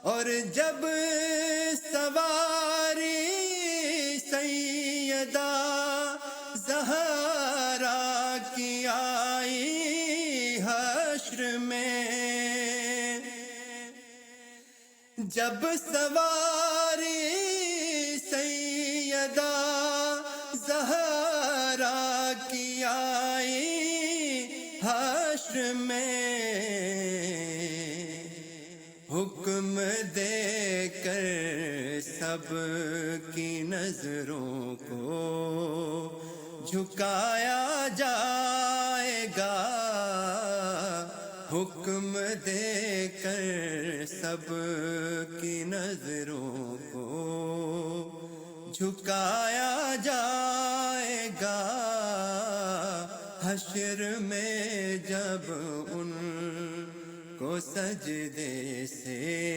اور جب سواری سیدہ زہرا کی آئی حشر میں، جب سواری سیدہ زہرا کی آئی حشر میں، حکم دے کر سب کی نظروں کو جھکایا جائے گا، حکم دے کر سب کی نظروں کو جھکایا جائے گا، حشر میں جب ان کو سجدے سے